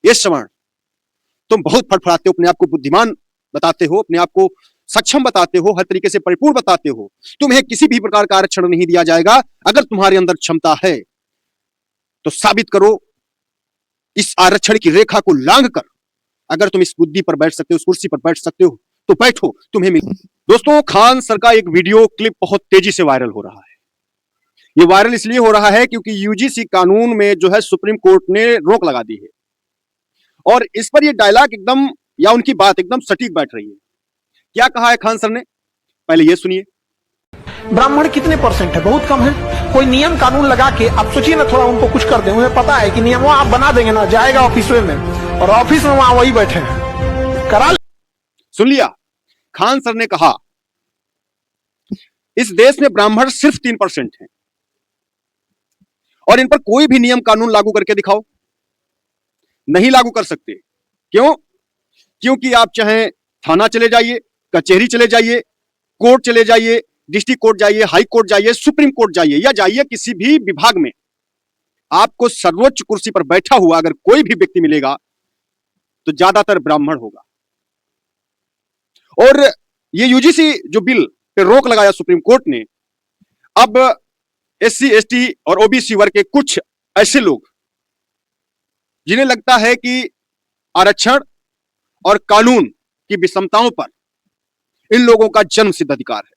ये श्रवण, तुम बहुत फड़फड़ाते हो, अपने आप को बुद्धिमान बताते हो, अपने आप को सक्षम बताते हो, हर तरीके से परिपूर्ण बताते हो। तुम्हें किसी भी प्रकार का आरक्षण नहीं दिया जाएगा। अगर तुम्हारे अंदर क्षमता है तो साबित करो, इस आरक्षण की रेखा को लांघ कर। अगर तुम इस बुद्धि पर बैठ सकते हो, उस कुर्सी पर बैठ सकते हो तो बैठो, तुम्हें मिल। दोस्तों, खान सर का एक वीडियो क्लिप बहुत तेजी से वायरल हो रहा है। ये वायरल इसलिए हो रहा है क्योंकि यूजीसी कानून में जो है सुप्रीम कोर्ट ने रोक लगा दी है और इस पर ये डायलॉग एकदम या उनकी बात एकदम सटीक बैठ रही है। क्या कहा है खान सर ने, पहले ये सुनिए। ब्राह्मण कितने परसेंट है? बहुत कम है। कोई नियम कानून लगा के आप सोचिए ना, थोड़ा उनको कुछ कर दें। उन्हें पता है कि नियम वो आप बना देंगे ना, जाएगा ऑफिस में और ऑफिस में वहां वही बैठे हैं, करा। सुन लिया, खान सर ने कहा इस देश में ब्राह्मण सिर्फ 3% हैं और इन पर कोई भी नियम कानून लागू करके दिखाओ, नहीं लागू कर सकते। क्यों? क्योंकि आप चाहे थाना चले जाइए, कचहरी चले जाइए, कोर्ट चले जाइए, डिस्ट्रिक्ट कोर्ट जाइए, हाई कोर्ट जाइए, सुप्रीम कोर्ट जाइए या जाइए किसी भी विभाग में, आपको सर्वोच्च कुर्सी पर बैठा हुआ अगर कोई भी व्यक्ति मिलेगा तो ज्यादातर ब्राह्मण होगा। और ये यूजीसी जो बिल पे रोक लगाया सुप्रीम कोर्ट ने, अब एससी, एसटी और ओबीसी वर्ग के कुछ ऐसे लोग जिन्हें लगता है कि आरक्षण और कानून की विषमताओं पर इन लोगों का जन्म सिद्ध अधिकार है।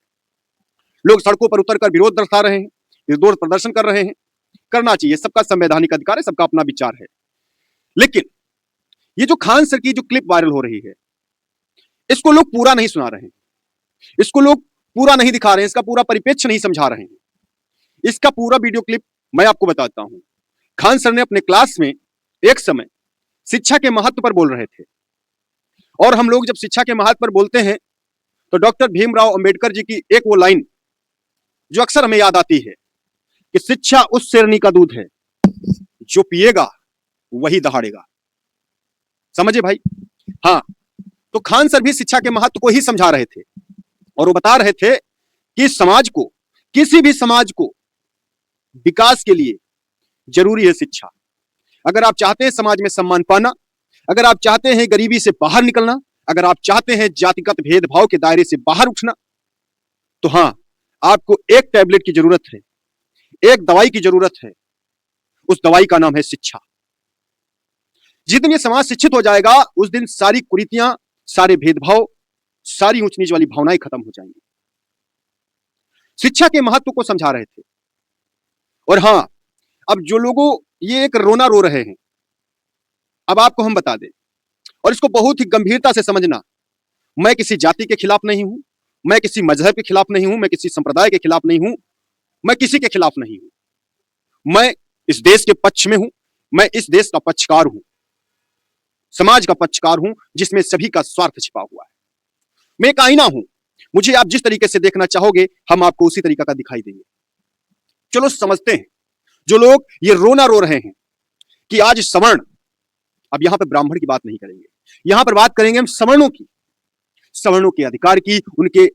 लोग सड़कों पर उतरकर विरोध दर्शा रहे हैं, निर्दोष प्रदर्शन कर रहे हैं। करना चाहिए, सबका संवैधानिक अधिकार है, सबका अपना विचार है। लेकिन ये जो खान सर की जो क्लिप वायरल हो रही है, इसको लोग पूरा नहीं सुना रहे हैं, इसको लोग पूरा नहीं दिखा रहे हैं, इसका पूरा परिप्रेक्ष्य नहीं समझा रहे हैं। इसका पूरा वीडियो क्लिप मैं आपको बताता हूं। खान सर ने अपने क्लास में एक समय शिक्षा के महत्व पर बोल रहे थे और हम लोग जब शिक्षा के महत्व पर बोलते हैं तो डॉक्टर भीमराव अंबेडकर जी की एक वो लाइन जो अक्सर हमें याद आती है कि शिक्षा उस शेरनी का दूध है जो पिएगा वही दहाड़ेगा। समझे भाई? हाँ, तो खान सर भी शिक्षा के महत्व को ही समझा रहे थे और वो बता रहे थे कि समाज को, किसी भी समाज को विकास के लिए जरूरी है शिक्षा। अगर आप चाहते हैं समाज में सम्मान पाना, अगर आप चाहते हैं गरीबी से बाहर निकलना, अगर आप चाहते हैं जातिगत भेदभाव के दायरे से बाहर उठना, तो हां, आपको एक टैबलेट की जरूरत है, एक दवाई की जरूरत है। उस दवाई का नाम है शिक्षा। जिस दिन ये समाज शिक्षित हो जाएगा उस दिन सारी कुरीतियां, सारे भेदभाव, सारी ऊंच नीच वाली भावनाएं खत्म हो जाएंगी। शिक्षा के महत्व को समझा रहे थे। और हां, अब जो लोगों ये एक रोना रो रहे हैं, अब आपको हम बता दें और इसको बहुत ही गंभीरता से समझना। मैं किसी जाति के खिलाफ नहीं हूं, मैं किसी मजहब के खिलाफ नहीं हूं, मैं किसी संप्रदाय के खिलाफ नहीं हूं, मैं किसी के खिलाफ नहीं हूं। मैं इस देश के पक्ष में हूं, मैं इस देश का पक्षकार हूं, समाज का पक्षकार हूं जिसमें सभी का स्वार्थ छिपा हुआ है। मैं एक आईना हूं, मुझे आप जिस तरीके से देखना चाहोगे हम आपको उसी तरीका का दिखाई देंगे। चलो समझते हैं, जो लोग ये रोना रो रहे हैं कि आज सवर्ण, अब यहां पर ब्राह्मण की बात नहीं करेंगे, यहां पर बात करेंगे हम सवर्णों की, सवर्णों के अधिकार की, उनके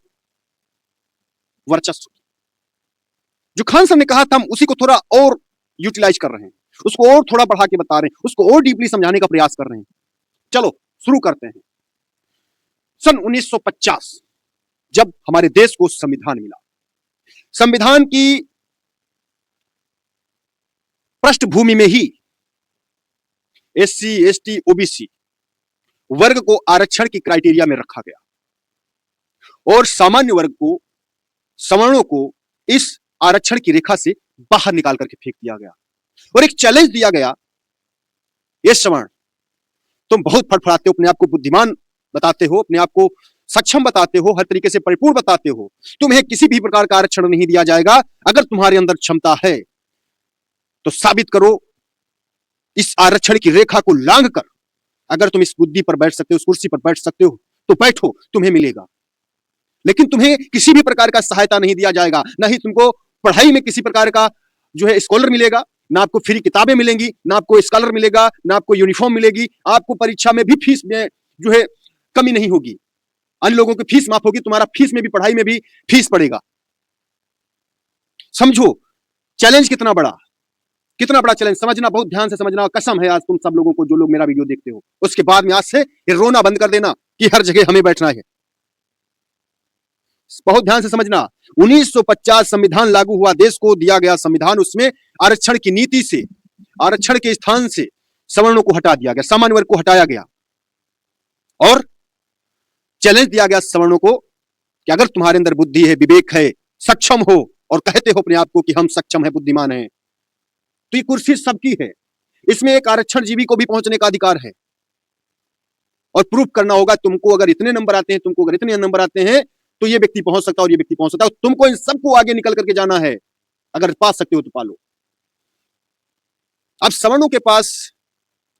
वर्चस्व की। जो खान साहब ने कहा था हम उसी को थोड़ा और यूटिलाइज कर रहे हैं, उसको और थोड़ा बढ़ा के बता रहे हैं, उसको और डीपली समझाने का प्रयास कर रहे हैं। चलो शुरू करते हैं। सन 1950 जब हमारे देश को संविधान मिला, संविधान की पृष्ठभूमि में ही एससी, एसटी, ओबीसी वर्ग को आरक्षण की क्राइटेरिया में रखा गया और सामान्य वर्ग को, सवर्णों को इस आरक्षण की रेखा से बाहर निकाल करके फेंक दिया गया और एक चैलेंज दिया गया, ये सवर्ण, तुम बहुत फड़फड़ाते हो, अपने आप को बुद्धिमान बताते हो, अपने आप को सक्षम बताते हो, हर तरीके से परिपूर्ण बताते हो, तुम्हें किसी भी प्रकार का आरक्षण नहीं दिया जाएगा। अगर तुम्हारे अंदर क्षमता है तो साबित करो, इस आरक्षण की रेखा को लांघ कर। अगर तुम इस बुद्धि पर बैठ सकते हो, उस कुर्सी पर बैठ सकते हो तो बैठो, तुम्हें मिलेगा। लेकिन तुम्हें किसी भी प्रकार का सहायता नहीं दिया जाएगा, ना ही तुमको पढ़ाई में किसी प्रकार का जो है स्कॉलर मिलेगा, ना आपको फ्री किताबें मिलेंगी, ना आपको स्कॉलर मिलेगा, ना आपको यूनिफॉर्म मिलेगी। आपको परीक्षा में भी फीस में जो है कमी नहीं होगी, अन्य लोगों की फीस माफ होगी, तुम्हारा फीस में भी, पढ़ाई में भी फीस पड़ेगा। समझो चैलेंज कितना बड़ा। कितना बड़ा चैलेंज, समझना, बहुत ध्यान से समझना। कसम है आज तुम सब लोगों को, जो लोग मेरा वीडियो देखते हो, उसके बाद में आज से ये रोना बंद कर देना कि हर जगह हमें बैठना है। बहुत ध्यान से समझना। 1950 संविधान लागू हुआ, देश को दिया गया संविधान, उसमें आरक्षण की नीति से, आरक्षण के स्थान से सवर्णों को हटा दिया गया, सामान्य वर्ग को हटाया गया और चैलेंज दिया गया सवर्णों को कि अगर तुम्हारे अंदर बुद्धि है, विवेक है, सक्षम हो और कहते हो अपने आप को कि हम सक्षम है, बुद्धिमान हैं, तो ये कुर्सी सबकी है। इसमें एक आरक्षण जीवी को भी पहुंचने का अधिकार है और प्रूफ करना होगा तुमको अगर इतने नंबर आते हैं, तुमको अगर इतने नंबर आते हैं तो ये व्यक्ति पहुंच सकता है और ये व्यक्ति पहुंच सकता है। तुमको इन सबको आगे निकल करके जाना है। अगर पा सकते हो तो पालो। अब सवर्णों के पास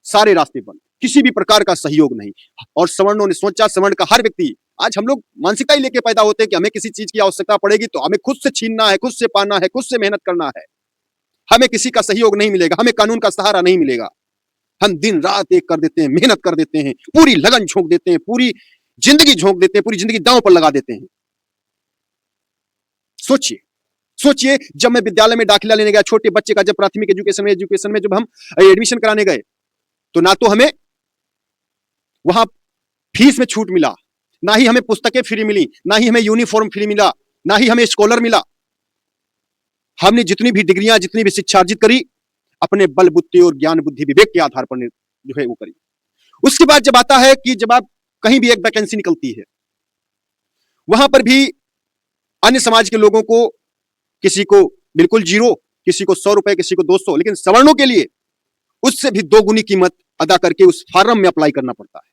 सारे रास्ते बंद, किसी भी प्रकार का सहयोग नहीं। और सवर्णों ने सोचा, सवर्ण का हर व्यक्ति, आज हम लोग मानसिकता ही लेके पैदा होते हैं कि हमें किसी चीज की आवश्यकता पड़ेगी तो हमें खुद से छीनना है, खुद से पाना है, खुद से मेहनत करना है। हमें किसी का सहयोग नहीं मिलेगा, हमें कानून का सहारा नहीं मिलेगा। हम दिन रात एक कर देते हैं, मेहनत कर देते हैं, पूरी लगन झोंक देते हैं, पूरी जिंदगी झोंक देते हैं, पूरी जिंदगी दांव पर लगा देते हैं। सोचिए, सोचिए, जब मैं विद्यालय में दाखिला लेने गया, छोटे बच्चे का जब प्राथमिक एजुकेशन में जब हम एडमिशन कराने गए, तो ना तो हमें वहां फीस में छूट मिला, ना ही हमें पुस्तकें फ्री मिली, ना ही हमें यूनिफॉर्म फ्री मिला, ना ही हमें स्कॉलर मिला। हमने जितनी भी डिग्रियां, जितनी भी शिक्षा अर्जित करी, अपने बल बुद्धि और ज्ञान बुद्धि विवेक के आधार पर जो है वो करी। उसके बाद जब आता है कि जब आप कहीं भी एक वैकेंसी निकलती है, वहां पर भी अन्य समाज के लोगों को, किसी को बिल्कुल जीरो, किसी को 100 रुपए, किसी को 200, लेकिन सवर्णों के लिए उससे भी 2 गुनी कीमत अदा करके उस फॉर्म में अप्लाई करना पड़ता है।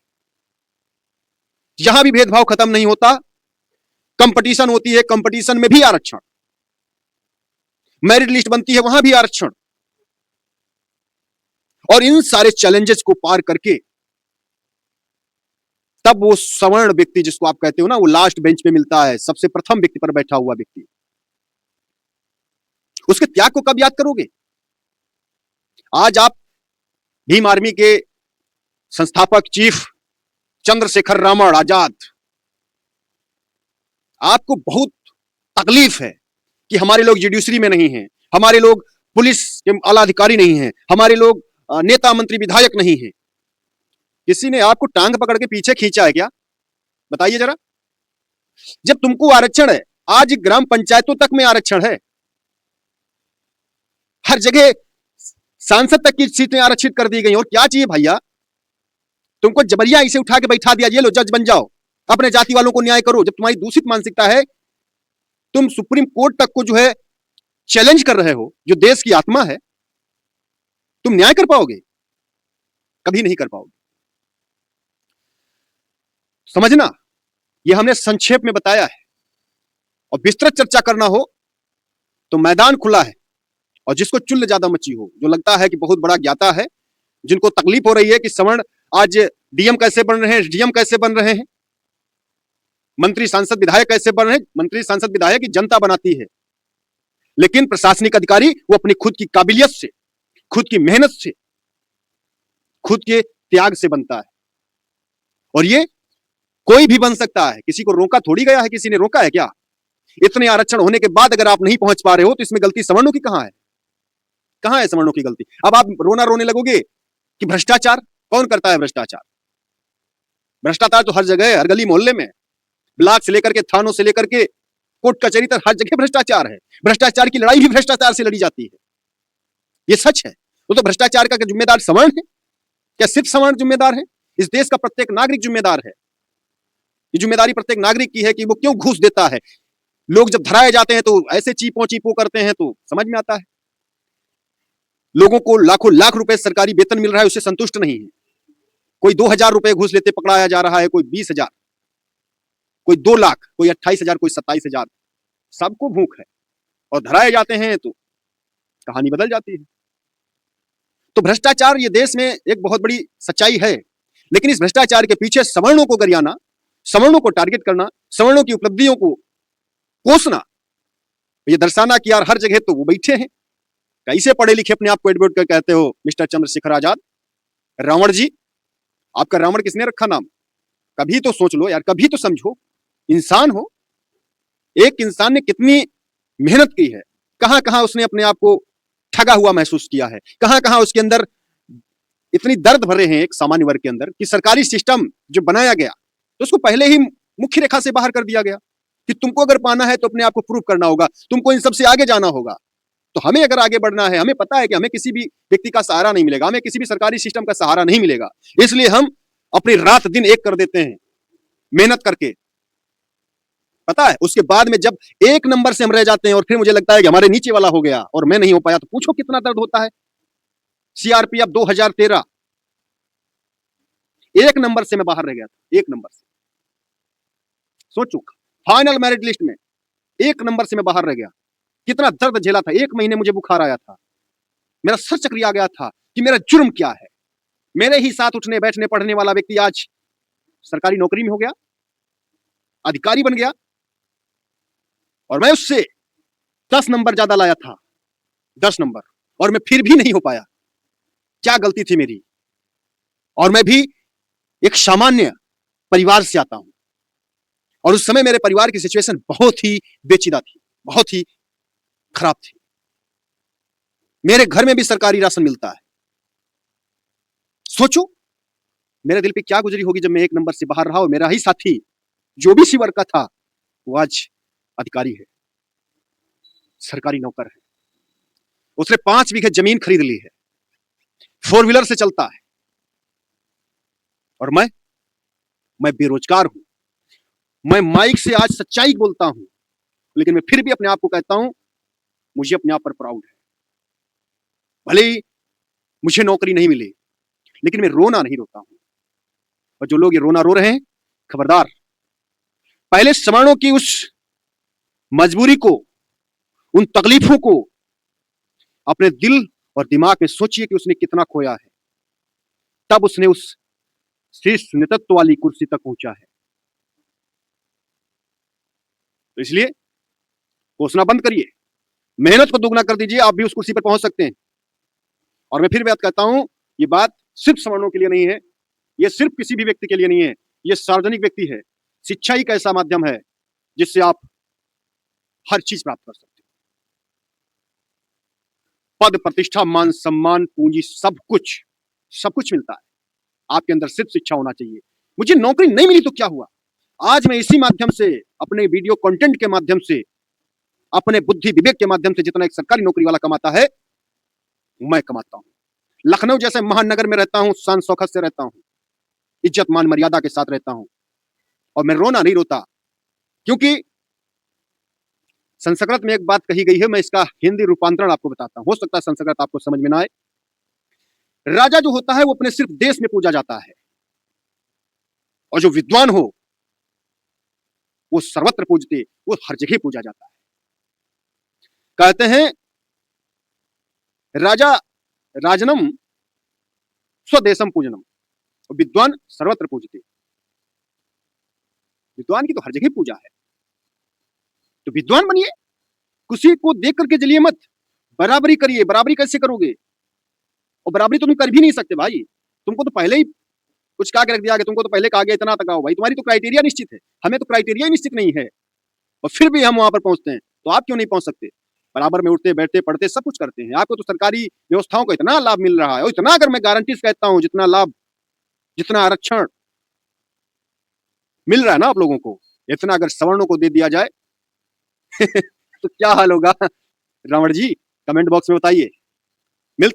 यहां भी भेदभाव खत्म नहीं होता, कंपटीशन होती है, कंपटीशन में भी आरक्षण, मेरिट लिस्ट बनती है, वहां भी आरक्षण। और इन सारे चैलेंजेस को पार करके तब वो सवर्ण व्यक्ति, जिसको आप कहते हो ना, वो लास्ट बेंच पे मिलता है, सबसे प्रथम व्यक्ति पर बैठा हुआ व्यक्ति, उसके त्याग को कब याद करोगे? आज आप भीम आर्मी के संस्थापक चीफ चंद्रशेखर रामन आजाद, आपको बहुत तकलीफ है कि हमारे लोग जुडिशरी में नहीं हैं, हमारे लोग पुलिस के आला अधिकारी नहीं हैं, हमारे लोग नेता मंत्री विधायक नहीं हैं। किसी ने आपको टांग पकड़ के पीछे खींचा है क्या? बताइए जरा। जब तुमको आरक्षण है, आज ग्राम पंचायतों तक में आरक्षण है, हर जगह सांसद तक की सीटें आरक्षित कर दी गई। और क्या चाहिए भैया? तुमको जबरिया इसे उठा के बैठा दिया, ये लो जज बन जाओ, अपने जाति वालों को न्याय करो। जब तुम्हारी दूषित मानसिकता है, तुम सुप्रीम कोर्ट तक को जो है चैलेंज कर रहे हो, जो देश की आत्मा है, तुम न्याय कर पाओगे? कभी नहीं कर पाओगे। समझना, यह हमने संक्षेप में बताया है, और विस्तृत चर्चा करना हो तो मैदान खुला है। और जिसको चुल्ल ज्यादा मची हो, जो लगता है कि बहुत बड़ा ज्ञाता है, जिनको तकलीफ हो रही है कि सवर्ण आज डीएम कैसे बन रहे हैं, डीएम कैसे बन रहे हैं, मंत्री सांसद विधायक कैसे बन रहे हैं। मंत्री सांसद विधायक की जनता बनाती है, लेकिन प्रशासनिक अधिकारी वो अपनी खुद की काबिलियत से, खुद की मेहनत से, खुद के त्याग से बनता है। और ये कोई भी बन सकता है, किसी को रोका थोड़ी गया है, किसी ने रोका है क्या? इतने आरक्षण होने के बाद अगर आप नहीं पहुंच पा रहे हो तो इसमें गलती सवर्णों की कहां है? कहां है सवर्णों की गलती? अब आप रोने लगोगे कि भ्रष्टाचार, कौन करता है भ्रष्टाचार? भ्रष्टाचार तो हर जगह है, हर गली मोहल्ले में, ब्लॉक से लेकर के थानों से लेकर के कोर्ट कचहरी तक हर जगह भ्रष्टाचार है। भ्रष्टाचार की लड़ाई भी भ्रष्टाचार से लड़ी जाती है, ये सच है। तो भ्रष्टाचार का जिम्मेदार सवर्ण है क्या? सिर्फ सवर्ण जिम्मेदार है? इस देश का प्रत्येक नागरिक जिम्मेदार है। ये जिम्मेदारी प्रत्येक नागरिक की है कि वो क्यों घूस देता है। लोग जब धराए जाते हैं तो ऐसे चीपो चीपो करते हैं, तो समझ में आता है। लोगों को लाखों लाख रुपए सरकारी वेतन मिल रहा है, उससे संतुष्ट नहीं है। कोई 2000 रुपए घूस लेते पकड़ाया जा रहा है, कोई 20,000, कोई 2 लाख, कोई 28,000, कोई 27,000। सबको भूख है और धराए जाते हैं तो कहानी बदल जाती है। तो भ्रष्टाचार ये देश में एक बहुत बड़ी सच्चाई है, लेकिन इस भ्रष्टाचार के पीछे सवर्णों को गरियाना, सवर्णों को टारगेट करना, सवर्णों की उपलब्धियों को कोसना, ये दर्शाना कि यार हर जगह तो वो बैठे हैं। कैसे पढ़े लिखे अपने आप को एडवर्ट कर कहते हो मिस्टर चंद्रशेखर आजाद? रावण जी, आपका रावण किसने रखा नाम? कभी तो सोच लो यार, कभी तो समझो। इंसान हो, एक इंसान ने कितनी मेहनत की है, कहां कहां उसने अपने आप को ठगा हुआ महसूस किया है। कहां कहां उसके अंदर इतनी दर्द भरे हैं एक सामान्य वर्ग के अंदर कि सरकारी सिस्टम जो बनाया गया तो उसको पहले ही मुख्य रेखा से बाहर कर दिया गया कि तुमको अगर पाना है तो अपने आप को प्रूव करना होगा, तुमको इन सबसे आगे जाना होगा। तो हमें अगर आगे बढ़ना है, हमें पता है कि हमें किसी भी व्यक्ति का सहारा नहीं मिलेगा, हमें किसी भी सरकारी सिस्टम का सहारा नहीं मिलेगा, इसलिए हम अपनी रात दिन एक कर देते हैं मेहनत करके। पता है उसके बाद में जब एक नंबर से हम रह जाते हैं और फिर मुझे लगता है कि हमारे नीचे वाला हो गया और मैं नहीं हो पाया, तो पूछो कितना दर्द होता है। सीआरपीएफ 2013 एक नंबर से मैं बाहर रह गया था, एक नंबर से। सोचो फाइनल मेरिट लिस्ट में एक नंबर से मैं बाहर रह गया, कितना दर्द झेला था। एक महीने मुझे बुखार आया था, मेरा सर चकरिया गया था कि मेरा जुर्म क्या है। मेरे ही साथ उठने बैठने पढ़ने वाला व्यक्ति आज सरकारी नौकरी में हो गया, अधिकारी बन गया, और मैं उससे 10 नंबर ज्यादा लाया था, 10 नंबर, और मैं फिर भी नहीं हो पाया। क्या गलती थी मेरी? और मैं भी एक सामान्य परिवार से आता हूं, और उस समय मेरे परिवार की सिचुएशन बहुत ही बेचीदा थी, बहुत ही खराब थी। मेरे घर में भी सरकारी राशन मिलता है। सोचो मेरे दिल पे क्या गुजरी होगी जब मैं एक नंबर से बाहर रहा और मेरा ही साथी जो भी वर्ग का था वो आज अधिकारी है, सरकारी नौकर है। उसने 5 बीघे जमीन खरीद ली है, 4 व्हीलर से चलता है, और मैं बेरोजगार हूं। मैं माइक से आज सच्चाई बोलता हूं, लेकिन मैं फिर भी अपने आप को कहता हूं मुझे अपने आप पर प्राउड है। भले ही मुझे नौकरी नहीं मिली, लेकिन मैं रोना नहीं रोता हूं। और जो लोग ये रोना रो रहे हैं, खबरदार, पहले सवर्णों की उस मजबूरी को, उन तकलीफों को अपने दिल और दिमाग में सोचिए कि उसने कितना खोया है, तब उसने उस शीर्ष नेतृत्व वाली कुर्सी तक पहुंचा है। तो इसलिए घोषणा बंद करिए, मेहनत को दोगुना कर दीजिए, आप भी उस कुर्सी पर पहुंच सकते हैं। और मैं फिर बात कहता हूं, ये बात सिर्फ सवर्णों के लिए नहीं है, ये सिर्फ किसी भी व्यक्ति के लिए नहीं है, ये सार्वजनिक व्यक्ति है। शिक्षा ही एक ऐसा माध्यम है जिससे आप हर चीज प्राप्त कर सकते हैं। पद, प्रतिष्ठा, मान सम्मान, पूंजी, सब कुछ मिलता है। आपके अंदर सिर्फ शिक्षा होना चाहिए। मुझे नौकरी नहीं मिली तो क्या हुआ? आज मैं इसी माध्यम से, अपने वीडियो कंटेंट के माध्यम से, अपने बुद्धि विवेक के माध्यम से जितना एक सरकारी नौकरी वाला कमाता है, मैं कमाता हूं। लखनऊ जैसे महानगर में रहता हूं, शान शौकत से रहता हूं, इज्जत मान मर्यादा के साथ रहता हूं, और मैं रोना नहीं रोता। क्योंकि संस्कृत में एक बात कही गई है, मैं इसका हिंदी रूपांतरण आपको बताता हूं, हो सकता है संस्कृत आपको समझ में ना आए। राजा जो होता है वो अपने सिर्फ देश में पूजा जाता है, और जो विद्वान हो वो सर्वत्र पूजते, वो हर जगह पूजा जाता है। कहते हैं राजा राजनम स्वदेशम पूजनम, और विद्वान सर्वत्र पूजते। विद्वान की तो हर जगह पूजा है, तो विद्वान बनिए, किसी को देख करके जलिए मत, बराबरी करिए। बराबरी कैसे करोगे? और बराबरी तुम कर भी नहीं सकते भाई, तुमको तो पहले ही कुछ कहा के रख दिया, तुमको तो पहले कहा गया इतना तक आओ भाई, तुम्हारी तो क्राइटेरिया निश्चित है, हमें तो क्राइटेरिया ही निश्चित नहीं है, और फिर भी हम वहां पर पहुंचते हैं। तो आप क्यों नहीं पहुंच सकते? बराबर में उठते बैठते पढ़ते सब कुछ करते हैं। आपको तो सरकारी व्यवस्थाओं का इतना लाभ मिल रहा है, और इतना, अगर मैं गारंटी से कहता हूं, जितना लाभ, जितना आरक्षण मिल रहा है ना आप लोगों को, इतना अगर सवर्णों को दे दिया जाए तो क्या हाल होगा? रावण जी कमेंट बॉक्स में बताइए।